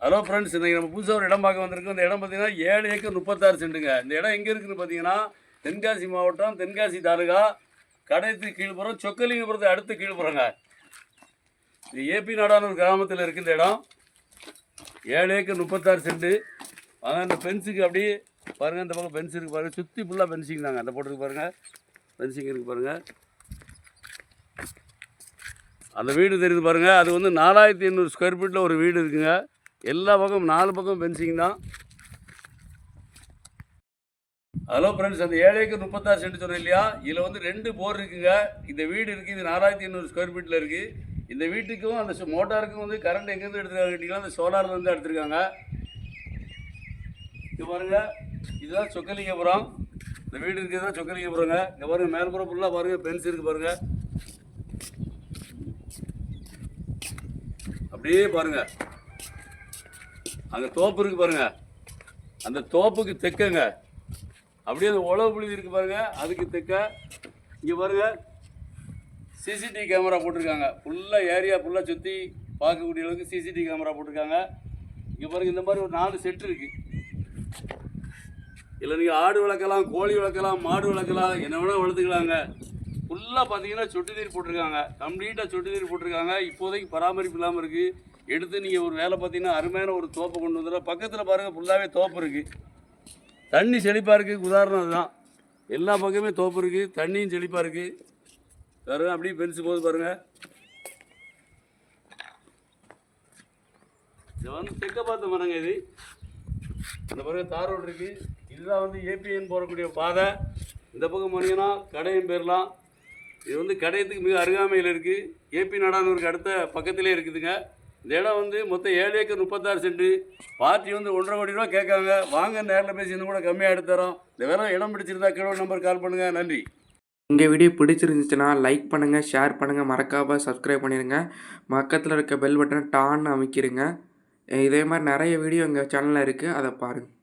Hello friends, இன்றைக்கி நம்ம புதுசாக ஒரு இடம் பார்க்க வந்திருக்கோம். இந்த இடம் பார்த்தீங்கன்னா 7 ஏக்கர் 36 சென்ட்டுங்க. இந்த இடம் எங்கே இருக்குதுன்னு பார்த்தீங்கன்னா தென்காசி மாவட்டம், தென்காசி தாலுகா, கடையத்துக்கு கீழ்ப்புறம், சொக்கலிங்கபுரத்தை அடுத்து கீழ்ப்புறங்க. இது ஏபி நாடான ஒரு கிராமத்தில் இருக்குது இந்த இடம். 7 ஏக்கர் 36 சென்ட்டு. ஆனால் இந்த ஃபென்ஸுக்கு அப்படியே பாருங்கள், இந்த பக்கம் ஃபென்ஸ் இருக்குது பாருங்கள், சுற்றி ஃபுல்லாக ஃபென்சிங் தாங்க. அந்த போட்டுருக்கு பாருங்கள், ஃபென்சிங் இருக்குது பாருங்கள். அந்த வீடு தெரியுது பாருங்கள், அது வந்து 4800 ஸ்கொயர் ஃபீட்டில் ஒரு வீடு இருக்குங்க. எல்லா பக்கம் 4 பக்கம் ஃபென்சிங் தான். ஹலோ ஃப்ரெண்ட்ஸ், அந்த 7 ஏக்கர் 36 சென்ட் சொன்னேன் இல்லையா, இதில் வந்து 2 போர் இருக்குங்க. இந்த வீடு இருக்குது, இது 4800 ஸ்கொயர் ஃபீட்டில் இருக்குது. இந்த வீட்டுக்கும் அந்த மோட்டாருக்கும் வந்து கரண்ட் எங்கேருந்து எடுத்துருக்காங்க கேட்டிங்கன்னா, அந்த சோலார்லேருந்து எடுத்துருக்காங்க. இது பாருங்கள், இதுதான் சொக்கலிங்கபுரம். இந்த வீடு இருக்குது தான் சொக்கலிங்கபுரங்க. இங்கே பாருங்கள், மேல்புறம் ஃபுல்லாக பாருங்கள், ஃபென்ஸ் இருக்குது பாருங்கள். அப்படியே பாருங்கள், அங்கே தோப்பு இருக்குது பாருங்கள், அந்த தோப்புக்கு தெற்கங்க அப்படியே அந்த உழவு புழுதி இருக்குது பாருங்கள், அதுக்கு தெற்க இங்கே பாருங்கள் சிசிடிவி கேமரா போட்டிருக்காங்க. ஃபுல்லாக ஏரியா ஃபுல்லாக சுற்றி பார்க்கக்கூடிய அளவுக்கு சிசிடிவி கேமரா போட்டிருக்காங்க. இங்கே பாருங்கள், இந்த மாதிரி ஒரு 4 செட்டு இருக்குது. இல்லை நீங்கள் ஆடு வளர்க்கலாம், கோழி வளர்க்கலாம், மாடு வளர்க்கலாம், என்ன வேணால் வளர்த்துக்கலாங்க. ஃபுல்லாக பார்த்தீங்கன்னா சொட்டு நீர் போட்டிருக்காங்க, கம்ப்ளீட்டாக சொட்டு நீர் போட்டிருக்காங்க. இப்போதைக்கு பராமரிப்பு இல்லாமல் இருக்குது. எடுத்து நீங்கள் ஒரு வேலை பார்த்தீங்கன்னா அருமையான ஒரு தோப்பை கொண்டு வந்துடும். பக்கத்தில் பாருங்கள், ஃபுல்லாகவே தோப்பு இருக்குது, தண்ணி செழிப்பாக இருக்குது. உதாரணம் அதுதான், எல்லா பக்கமே தோப்பு இருக்குது, தண்ணியும் செழிப்பாக இருக்குது. பாருங்க, அப்படியே பெருசு போது பாருங்கள். இது வந்து தெற்க பார்த்த மரங்க. இது அந்த பாருங்கள், தார் ரோடு இருக்குது. இதுதான் வந்து ஏபிஎன் போகக்கூடிய பாதை. இந்த பக்கம் போனீங்கன்னா கடையும் போயிடலாம். இது வந்து கடையத்துக்கு மிக அருகாமையில் இருக்குது. ஏபி நாடானூருக்கு அடுத்த பக்கத்திலே இருக்குதுங்க. இந்த இடம் வந்து மொத்தம் 7 ஏக்கர் 36 சென்ட்டு. பார்ட்டி வந்து 1,50 கோடி ரூபா கேட்காங்க. வாங்க, நேரில் பேசி இன்னும் கூட கம்மியாக எடுத்து தரோம். இந்த வேலை இடம் பிடிச்சிருந்தா கீழே நம்பர் கால் பண்ணுங்கள். நன்றி. இந்த வீடியோ பிடிச்சிருந்துச்சுன்னா லைக் பண்ணுங்கள், ஷேர் பண்ணுங்கள், மறக்காமல் சப்ஸ்கிரைப் பண்ணிடுங்க. பக்கத்தில் இருக்க பெல் பட்டனை டான்னு அமைக்கிடுங்க. இதே மாதிரி நிறைய வீடியோ எங்கள் சேனலில் இருக்குது, அதை பாருங்கள்.